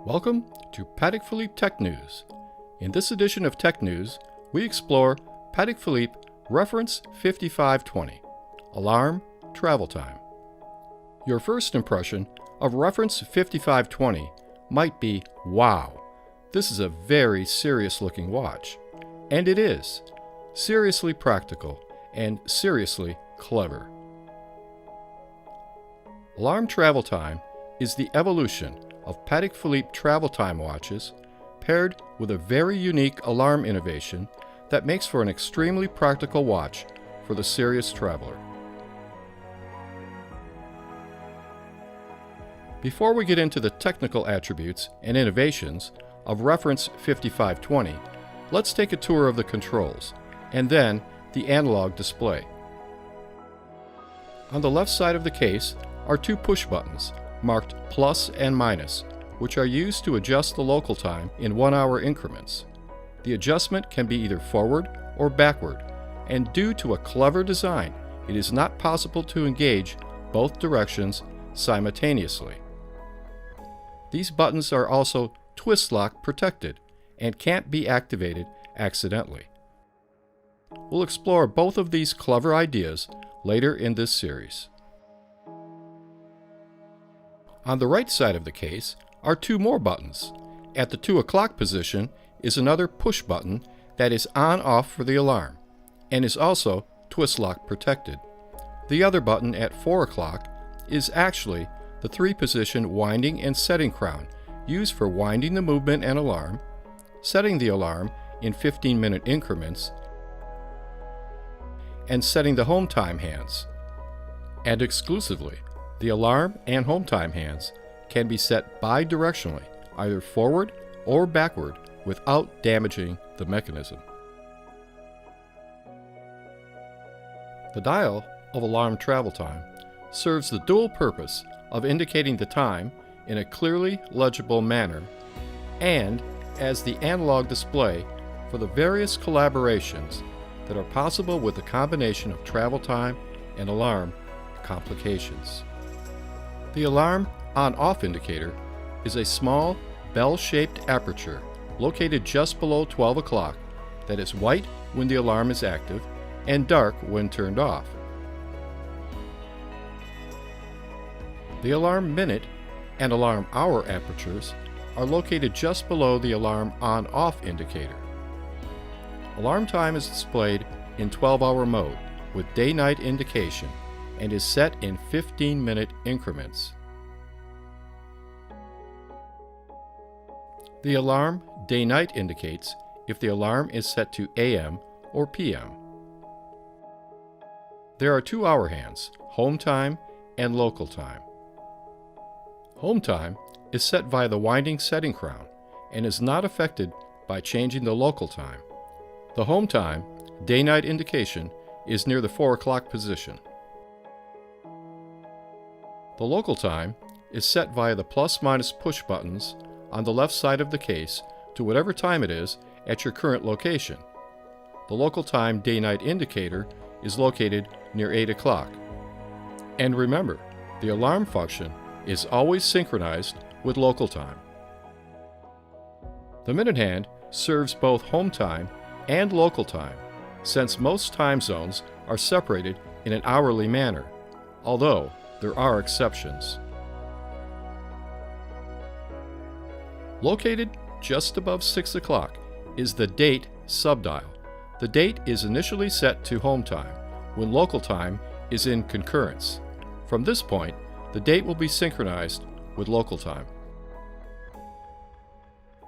Welcome to Patek Philippe Tech News. In this edition of Tech News, we explore Patek Philippe Reference 5520, Alarm Travel Time. Your first impression of Reference 5520 might be, wow, this is a very serious looking watch. And it is. Seriously practical and seriously clever. Alarm Travel Time is the evolution of Patek Philippe travel time watches paired with a very unique alarm innovation that makes for an extremely practical watch for the serious traveler. Before we get into the technical attributes and innovations of Reference 5520, let's take a tour of the controls and then the analog display. On the left side of the case are two push buttons marked plus and minus, which are used to adjust the local time in 1 hour increments. The adjustment can be either forward or backward, and due to a clever design, it is not possible to engage both directions simultaneously. These buttons are also twist lock protected and can't be activated accidentally. We'll explore both of these clever ideas later in this series. On the right side of the case are two more buttons. At the 2 o'clock position is another push button that is on-off for the alarm and is also twist lock protected. The other button at 4 o'clock is actually the 3-position winding and setting crown used for winding the movement and alarm, setting the alarm in 15-minute increments, and setting the home time hands. And exclusively, the alarm and home time hands can be set bi-directionally, either forward or backward, without damaging the mechanism. The dial of alarm travel time serves the dual purpose of indicating the time in a clearly legible manner and as the analog display for the various collaborations that are possible with the combination of travel time and alarm complications. The alarm on-off indicator is a small bell-shaped aperture located just below 12 o'clock that is white when the alarm is active and dark when turned off. The alarm minute and alarm hour apertures are located just below the alarm on-off indicator. Alarm time is displayed in 12-hour mode with day-night indication and is set in 15-minute increments. The alarm day-night indicates if the alarm is set to AM or PM. There are 2 hour hands, home time and local time. Home time is set via the winding setting crown and is not affected by changing the local time. The home time day-night indication is near the 4 o'clock position. The local time is set via the plus-minus push buttons on the left side of the case to whatever time it is at your current location. The local time day-night indicator is located near 8 o'clock. And remember, the alarm function is always synchronized with local time. The minute hand serves both home time and local time, since most time zones are separated in an hourly manner, although there are exceptions. Located just above 6 o'clock is the date subdial. The date is initially set to home time when local time is in concurrence. From this point, the date will be synchronized with local time.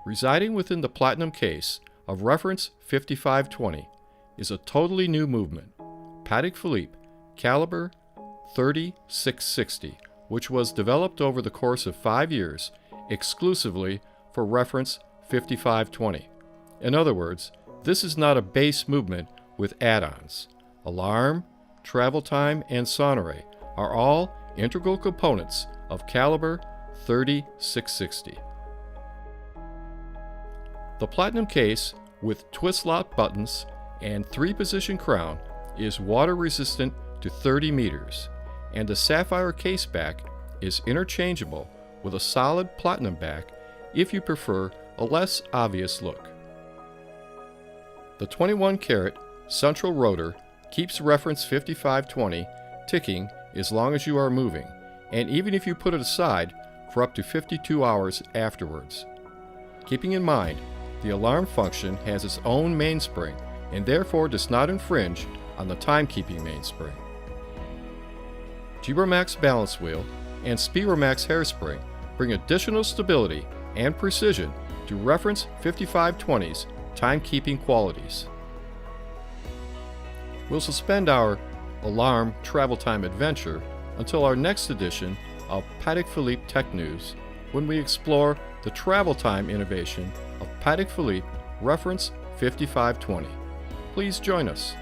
Residing within the platinum case of Reference 5520 is a totally new movement, Patek Philippe Caliber 30-660, which was developed over the course of 5 years exclusively for Reference 5520. In other words, this is not a base movement with add-ons. Alarm, travel time, and sonnerie are all integral components of Caliber 30-660. The platinum case with twist lock buttons and 3-position crown is water resistant to 30 meters, and the sapphire case back is interchangeable with a solid platinum back if you prefer a less obvious look. The 21-karat central rotor keeps reference 5520 ticking as long as you are moving, and even if you put it aside for up to 52 hours afterwards. Keeping in mind, the alarm function has its own mainspring and therefore does not infringe on the timekeeping mainspring. GBRMAX balance wheel and SpeedRMAX hairspring bring additional stability and precision to reference 5520's timekeeping qualities. We'll suspend our alarm travel time adventure until our next edition of Patek Philippe Tech News, when we explore the travel time innovation of Patek Philippe reference 5520. Please join us.